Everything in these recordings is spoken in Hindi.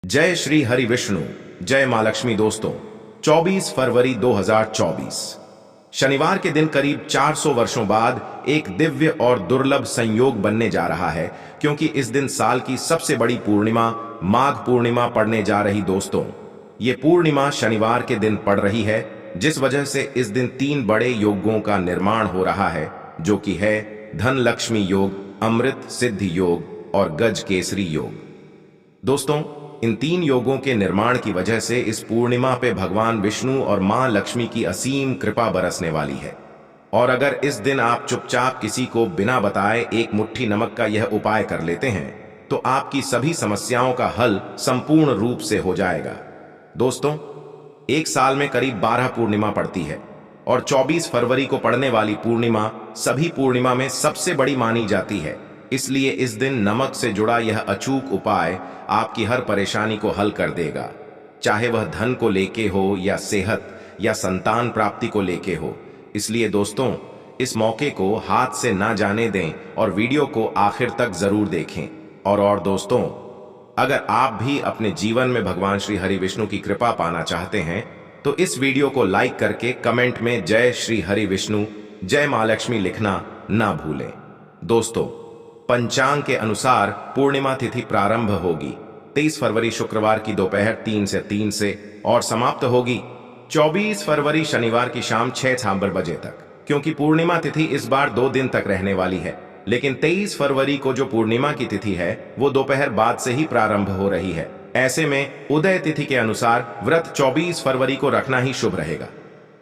जय श्री हरि विष्णु, जय मां लक्ष्मी। दोस्तों, 24 फरवरी 2024 शनिवार के दिन करीब 400 वर्षों बाद एक दिव्य और दुर्लभ संयोग बनने जा रहा है, क्योंकि इस दिन साल की सबसे बड़ी पूर्णिमा माघ पूर्णिमा पड़ने जा रही। दोस्तों, ये पूर्णिमा शनिवार के दिन पड़ रही है, जिस वजह से इस दिन 3 बड़े योगों का निर्माण हो रहा है, जो कि है धन लक्ष्मी योग, अमृत सिद्धि योग और गज केसरी योग। दोस्तों, इन 3 योगों के निर्माण की वजह से इस पूर्णिमा पे भगवान विष्णु और मां लक्ष्मी की असीम कृपा बरसने वाली है। और अगर इस दिन आप चुपचाप किसी को बिना बताए एक मुट्ठी नमक का यह उपाय कर लेते हैं, तो आपकी सभी समस्याओं का हल संपूर्ण रूप से हो जाएगा। दोस्तों, एक साल में करीब 12 पूर्णिमा पड़ती है और 24 फरवरी को पड़ने वाली पूर्णिमा सभी पूर्णिमा में सबसे बड़ी मानी जाती है। इसलिए इस दिन नमक से जुड़ा यह अचूक उपाय आपकी हर परेशानी को हल कर देगा, चाहे वह धन को लेके हो या सेहत या संतान प्राप्ति को लेके हो। इसलिए दोस्तों, इस मौके को हाथ से ना जाने दें और वीडियो को आखिर तक जरूर देखें। और दोस्तों, अगर आप भी अपने जीवन में भगवान श्री हरि विष्णु की कृपा पाना चाहते हैं, तो इस वीडियो को लाइक करके कमेंट में जय श्री हरि विष्णु, जय मां लक्ष्मी लिखना ना भूलें। दोस्तों, पंचांग के अनुसार पूर्णिमा तिथि प्रारंभ होगी 23 फरवरी शुक्रवार की दोपहर 3 से और समाप्त होगी 24 फरवरी शनिवार की शाम 6 बजे तक। क्योंकि पूर्णिमा तिथि इस बार 2 दिन तक रहने वाली है, लेकिन 23 फरवरी को जो पूर्णिमा की तिथि है वो दोपहर बाद से ही प्रारंभ हो रही है। ऐसे में उदय तिथि के अनुसार व्रत 24 फरवरी को रखना ही शुभ रहेगा।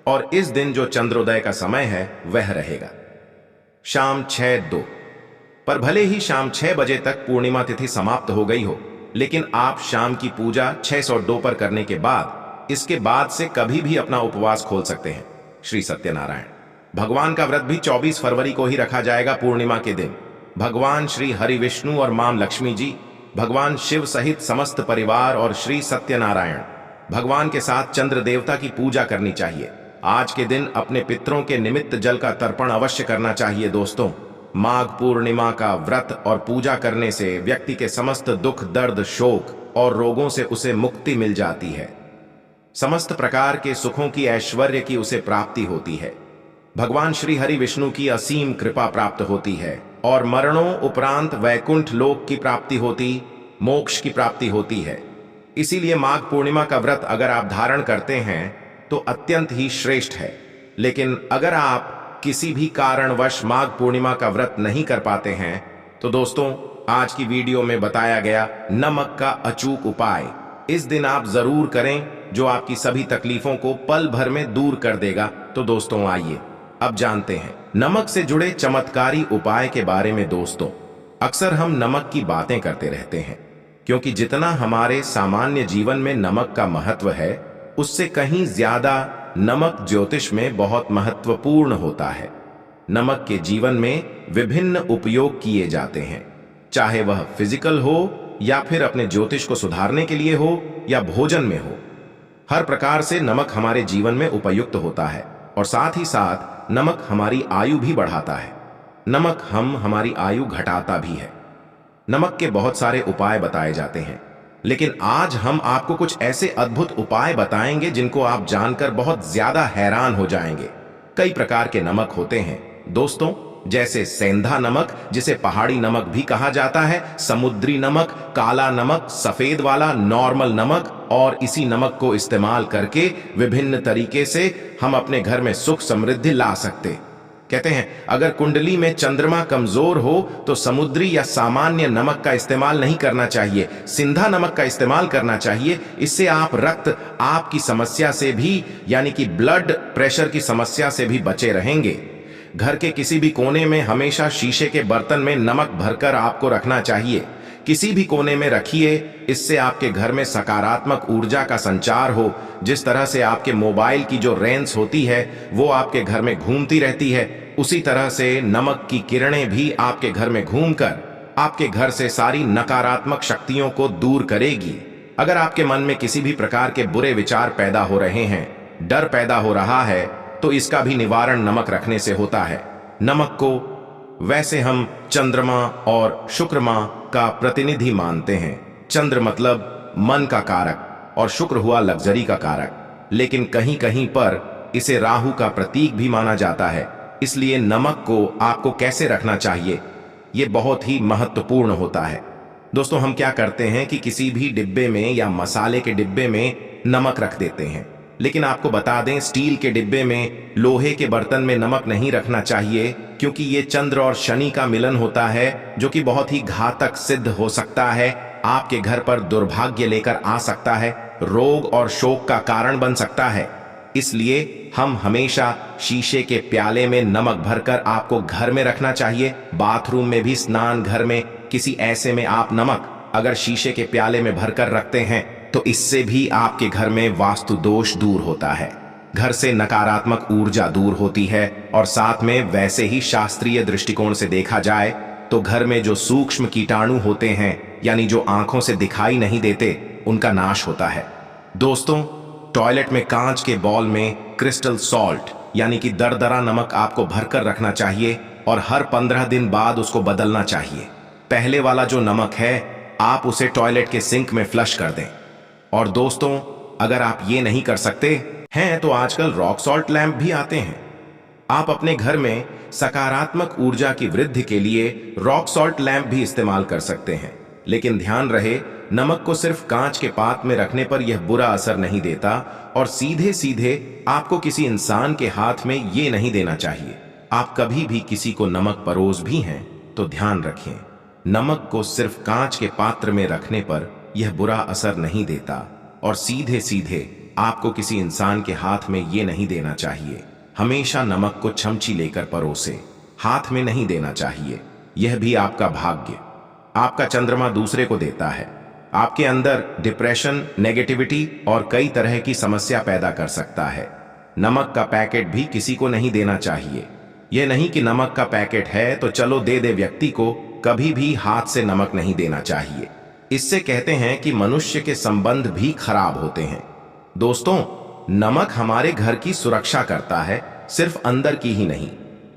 और इस दिन जो चंद्रोदय का समय है वह रहेगा शाम 6:02। पर भले ही शाम 6 बजे तक पूर्णिमा तिथि समाप्त हो गई हो, लेकिन आप शाम की पूजा 602 पर करने के बाद इसके बाद से कभी भी अपना उपवास खोल सकते हैं। श्री सत्यनारायण भगवान का व्रत भी 24 फरवरी को ही रखा जाएगा। पूर्णिमा के दिन भगवान श्री हरि विष्णु और मां लक्ष्मी जी, भगवान शिव सहित समस्त परिवार और श्री सत्यनारायण भगवान के साथ चंद्र देवता की पूजा करनी चाहिए। आज के दिन अपने पितरों के निमित्त जल का तर्पण अवश्य करना चाहिए। दोस्तों, माघ पूर्णिमा का व्रत और पूजा करने से व्यक्ति के समस्त दुख, दर्द, शोक और रोगों से उसे मुक्ति मिल जाती है। समस्त प्रकार के सुखों की, ऐश्वर्य की उसे प्राप्ति होती है। भगवान श्री हरि विष्णु की असीम कृपा प्राप्त होती है और मरणों उपरांत वैकुंठ लोक की प्राप्ति होती, मोक्ष की प्राप्ति होती है। इसीलिए माघ पूर्णिमा का व्रत अगर आप धारण करते हैं तो अत्यंत ही श्रेष्ठ है। लेकिन अगर आप किसी भी कारणवश माघ पूर्णिमा का व्रत नहीं कर पाते हैं, तो दोस्तों, आज की वीडियो में बताया गया नमक का अचूक उपाय इस दिन आप जरूर करें, जो आपकी सभी तकलीफों को पल भर में दूर कर देगा। तो दोस्तों, आइए अब जानते हैं नमक से जुड़े चमत्कारी उपाय के बारे में। दोस्तों, अक्सर हम नमक की बातें करते रहते हैं, क्योंकि जितना हमारे सामान्य जीवन में नमक का महत्व है, उससे कहीं ज्यादा नमक ज्योतिष में बहुत महत्वपूर्ण होता है। नमक के जीवन में विभिन्न उपयोग किए जाते हैं, चाहे वह फिजिकल हो या फिर अपने ज्योतिष को सुधारने के लिए हो या भोजन में हो। हर प्रकार से नमक हमारे जीवन में उपयुक्त होता है और साथ ही साथ नमक हमारी आयु भी बढ़ाता है। नमक हमारी आयु घटाता भी है। नमक के बहुत सारे उपाय बताए जाते हैं, लेकिन आज हम आपको कुछ ऐसे अद्भुत उपाय बताएंगे जिनको आप जानकर बहुत ज्यादा हैरान हो जाएंगे। कई प्रकार के नमक होते हैं दोस्तों, जैसे सेंधा नमक, जिसे पहाड़ी नमक भी कहा जाता है, समुद्री नमक, काला नमक, सफेद वाला, नॉर्मल नमक। और इसी नमक को इस्तेमाल करके विभिन्न तरीके से हम अपने घर में सुख समृद्धि ला सकते। कहते हैं, अगर कुंडली में चंद्रमा कमजोर हो तो समुद्री या सामान्य नमक का इस्तेमाल नहीं करना चाहिए, सिंधा नमक का इस्तेमाल करना चाहिए। इससे आप रक्त आपकी समस्या से भी, यानी कि ब्लड प्रेशर की समस्या से भी बचे रहेंगे। घर के किसी भी कोने में हमेशा शीशे के बर्तन में नमक भरकर आपको रखना चाहिए। किसी भी कोने में रखिए, इससे आपके घर में सकारात्मक ऊर्जा का संचार हो। जिस तरह से आपके मोबाइल की जो रेंज होती है वो आपके घर में घूमती रहती है, उसी तरह से नमक की किरणें भी आपके घर में घूमकर आपके घर से सारी नकारात्मक शक्तियों को दूर करेगी। अगर आपके मन में किसी भी प्रकार के बुरे विचार पैदा हो रहे हैं, डर पैदा हो रहा है, तो इसका भी निवारण नमक रखने से होता है। नमक को वैसे हम चंद्रमा और शुक्रमा का प्रतिनिधि मानते हैं। चंद्र मतलब मन का कारक और शुक्र हुआ लग्जरी का कारक। लेकिन कहीं कहीं पर इसे राहु का प्रतीक भी माना जाता है। इसलिए नमक को आपको कैसे रखना चाहिए, यह बहुत ही महत्वपूर्ण होता है। दोस्तों, हम क्या करते हैं कि किसी भी डिब्बे में या मसाले के डिब्बे में नमक रख देते हैं, लेकिन आपको बता दें स्टील के डिब्बे में, लोहे के बर्तन में नमक नहीं रखना चाहिए, क्योंकि ये चंद्र और शनि का मिलन होता है, जो कि बहुत ही घातक सिद्ध हो सकता है। आपके घर पर दुर्भाग्य लेकर आ सकता है, रोग और शोक का कारण बन सकता है। इसलिए हम हमेशा शीशे के प्याले में नमक भरकर आपको घर में रखना चाहिए। बाथरूम में भी, स्नान घर में, किसी ऐसे में आप नमक अगर शीशे के प्याले में भरकर रखते हैं तो इससे भी आपके घर में वास्तु दोष दूर होता है, घर से नकारात्मक ऊर्जा दूर होती है। और साथ में वैसे ही शास्त्रीय दृष्टिकोण से देखा जाए तो घर में जो सूक्ष्म कीटाणु होते हैं, यानी जो आंखों से दिखाई नहीं देते, उनका नाश होता है। दोस्तों, टॉयलेट में कांच के बॉल में क्रिस्टल सॉल्ट यानी कि दरदरा नमक आपको भरकर रखना चाहिए और हर 15 दिन बाद उसको बदलना चाहिए। पहले वाला जो नमक है आप उसे टॉयलेट के सिंक में फ्लश कर दें। और दोस्तों, अगर आप ये नहीं कर सकते हैं तो आजकल रॉक सॉल्ट लैंप भी आते हैं। आप अपने घर में सकारात्मक ऊर्जा की वृद्धि के लिए रॉक सॉल्ट लैंप भी इस्तेमाल कर सकते हैं। लेकिन ध्यान रहे, नमक को सिर्फ कांच के पात्र में रखने पर यह बुरा असर नहीं देता और सीधे सीधे आपको किसी इंसान के हाथ में ये नहीं देना चाहिए। आप कभी भी किसी को नमक परोस भी हैं तो ध्यान रखें, नमक को सिर्फ कांच के पात्र में रखने पर यह बुरा असर नहीं देता और सीधे सीधे आपको किसी इंसान के हाथ में ये नहीं देना चाहिए। हमेशा नमक को चमची लेकर परोसे, हाथ में नहीं देना चाहिए। यह भी आपका भाग्य, आपका चंद्रमा दूसरे को देता है। आपके अंदर डिप्रेशन, नेगेटिविटी और कई तरह की समस्या पैदा कर सकता है। नमक का पैकेट भी किसी को नहीं देना चाहिए। यह नहीं कि नमक का पैकेट है तो चलो दे दे, व्यक्ति को कभी भी हाथ से नमक नहीं देना चाहिए। इससे कहते हैं कि मनुष्य के संबंध भी खराब होते हैं। दोस्तों, नमक हमारे घर की सुरक्षा करता है, सिर्फ अंदर की ही नहीं।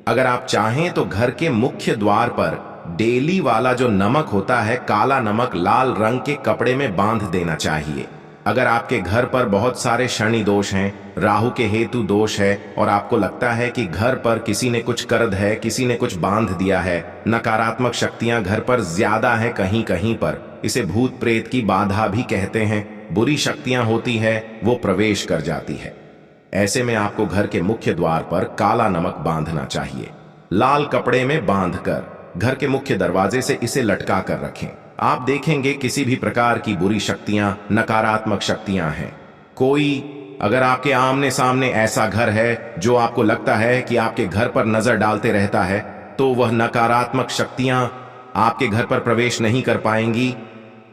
अगर आप चाहें तो घर के मुख्य द्वार पर डेली वाला जो नमक होता है, काला नमक, लाल रंग के कपड़े में बांध देना चाहिए। अगर आपके घर पर बहुत सारे शनि दोष हैं, राहु के हेतु दोष है और आपको लगता है कि घर पर किसी ने कुछ कर दिया है, किसी ने कुछ बांध दिया है, नकारात्मक शक्तियां घर पर ज्यादा है, कहीं कहीं पर इसे भूत प्रेत की बाधा भी कहते हैं, बुरी शक्तियां होती है, वो प्रवेश कर जाती है। ऐसे में आपको घर के मुख्य द्वार पर काला नमक बांधना चाहिए। लाल कपड़े में बांधकर घर के मुख्य दरवाजे से इसे लटका कर रखें। आप देखेंगे किसी भी प्रकार की बुरी शक्तियां, नकारात्मक शक्तियां हैं। कोई अगर आपके आमने सामने ऐसा घर है जो आपको लगता है कि आपके घर पर नजर डालते रहता है, तो वह नकारात्मक शक्तियां आपके घर पर प्रवेश नहीं कर पाएंगी।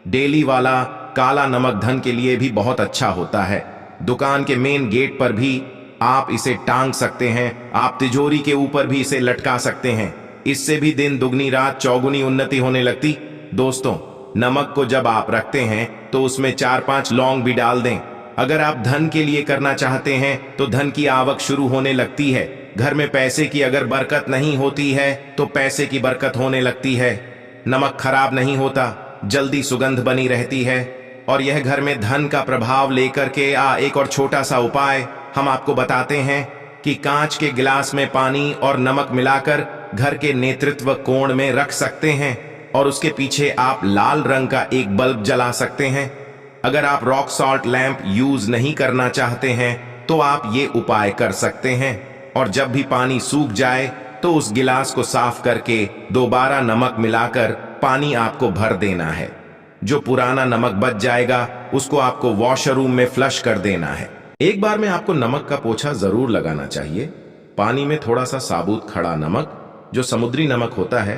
डेली वाला काला नमक धन के लिए भी बहुत अच्छा होता है। दुकान के मेन गेट पर भी आप इसे टांग सकते हैं, आप तिजोरी के ऊपर भी इसे लटका सकते हैं। इससे भी दिन दुगनी रात चौगुनी उन्नति होने लगती। दोस्तों, नमक को जब आप रखते हैं तो उसमें 4-5 लौंग भी डाल दें। अगर आप धन के लिए करना चाहते हैं तो धन की आवक शुरू होने लगती है। घर में पैसे की अगर बरकत नहीं होती है तो पैसे की बरकत होने लगती है। नमक खराब नहीं होता, जल्दी सुगंध बनी रहती है और यह घर में धन का प्रभाव लेकर के एक और छोटा सा उपाय हम आपको बताते हैं कि कांच के गिलास में पानी और नमक मिलाकर घर के नेतृत्व कोण में रख सकते हैं और उसके पीछे आप लाल रंग का एक बल्ब जला सकते हैं। अगर आप रॉक सॉल्ट लैंप यूज नहीं करना चाहते हैं तो आप ये उपाय कर सकते हैं और जब भी पानी सूख जाए तो उस गिलास को साफ करके दोबारा नमक मिलाकर पानी आपको भर देना है। जो पुराना नमक बच जाएगा उसको आपको वॉशरूम में फ्लश कर देना है। एक बार में आपको नमक का पोछा जरूर लगाना चाहिए। पानी में थोड़ा सा साबुत खड़ा नमक, जो समुद्री नमक होता है,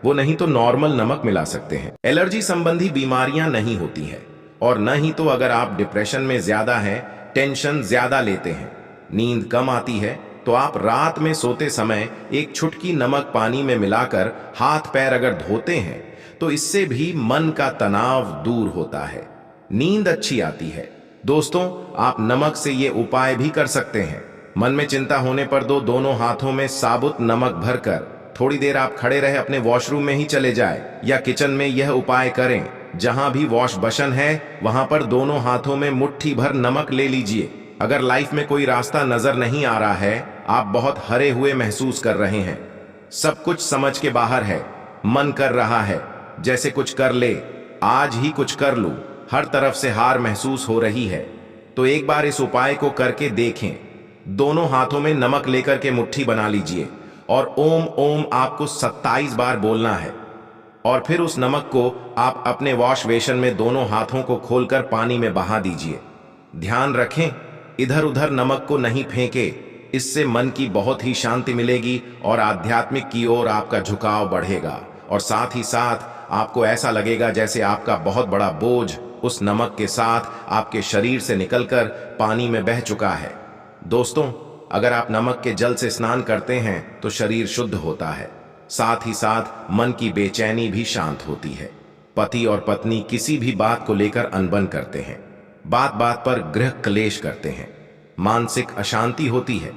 वो नहीं तो नॉर्मल नमक मिला सकते हैं। एलर्जी संबंधी बीमारियां नहीं होती है और न ही तो अगर आप डिप्रेशन में ज्यादा हैं, टेंशन ज्यादा लेते हैं, नींद कम आती है, तो आप रात में सोते समय एक चुटकी नमक पानी में मिलाकर हाथ पैर अगर धोते हैं तो इससे भी मन का तनाव दूर होता है, नींद अच्छी आती है। दोस्तों, आप नमक से ये उपाय भी कर सकते हैं। मन में चिंता होने पर दोनों हाथों में साबुत नमक भरकर थोड़ी देर आप खड़े रहे, अपने वॉशरूम में ही चले जाए या किचन में यह उपाय करें जहां भी वॉश बेसिन है वहां पर दोनों हाथों में मुट्ठी भर नमक ले लीजिए। अगर लाइफ में कोई रास्ता नजर नहीं आ रहा है, आप बहुत हरे हुए महसूस कर रहे हैं, सब कुछ समझ के बाहर है, मन कर रहा है जैसे कुछ कर ले, आज ही कुछ कर लूं, हर तरफ से हार महसूस हो रही है, तो एक बार इस उपाय को करके देखें। दोनों हाथों में नमक लेकर के मुट्ठी बना लीजिए और ओम ओम आपको 27 बार बोलना है और फिर उस नमक को आप अपने वॉश बेसिन में दोनों हाथों को खोलकर पानी में बहा दीजिए। ध्यान रखें, इधर उधर नमक को नहीं फेंके, इससे मन की बहुत ही शांति मिलेगी और आध्यात्मिक की ओर आपका झुकाव बढ़ेगा और साथ ही साथ आपको ऐसा लगेगा जैसे आपका बहुत बड़ा बोझ उस नमक के साथ आपके शरीर से निकलकर पानी में बह चुका है। दोस्तों, अगर आप नमक के जल से स्नान करते हैं तो शरीर शुद्ध होता है, साथ ही साथ मन की बेचैनी भी शांत होती है। पति और पत्नी किसी भी बात को लेकर अनबन करते हैं, बात बात पर गृह क्लेश करते हैं, मानसिक अशांति होती है,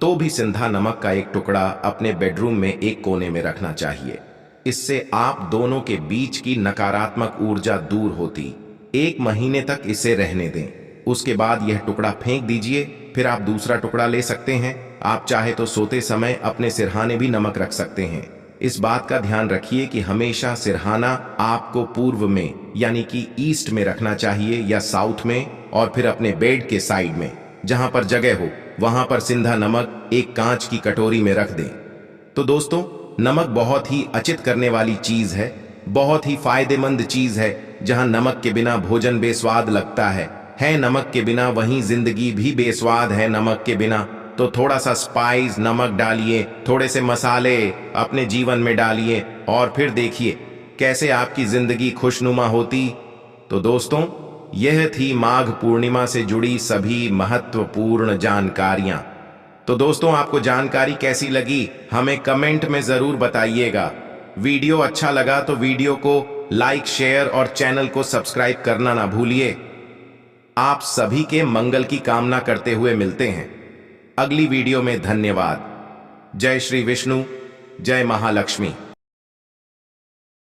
तो भी सिंधा नमक का एक टुकड़ा अपने बेडरूम में एक कोने में रखना चाहिए। इससे आप दोनों के बीच की नकारात्मक ऊर्जा दूर होती। 1 महीने तक इसे रहने दें, उसके बाद यह टुकड़ा फेंक दीजिए, फिर आप दूसरा टुकड़ा ले सकते हैं। आप चाहे तो सोते समय अपने सिरहाने भी नमक रख सकते हैं। इस बात का ध्यान रखिए कि हमेशा सिरहाना आपको पूर्व में यानी कि ईस्ट में रखना चाहिए या साउथ में, और फिर अपने बेड के साइड में जहां पर जगह हो वहां पर सिंधा नमक एक कांच की कटोरी में रख दें। तो दोस्तों, नमक बहुत ही अचित करने वाली चीज है, बहुत ही फायदेमंद चीज है। जहां नमक के बिना भोजन बेस्वाद लगता है नमक के बिना वहीं जिंदगी भी बेस्वाद है। नमक के बिना तो थोड़ा सा स्पाइस नमक डालिए, थोड़े से मसाले अपने जीवन में डालिए और फिर देखिए कैसे आपकी जिंदगी खुशनुमा होती। तो दोस्तों, यह थी माघ पूर्णिमा से जुड़ी सभी महत्वपूर्ण जानकारियां। तो दोस्तों, आपको जानकारी कैसी लगी हमें कमेंट में जरूर बताइएगा। वीडियो अच्छा लगा तो वीडियो को लाइक, शेयर और चैनल को सब्सक्राइब करना ना भूलिए। आप सभी के मंगल की कामना करते हुए मिलते हैं अगली वीडियो में। धन्यवाद। जय श्री विष्णु, जय महालक्ष्मी।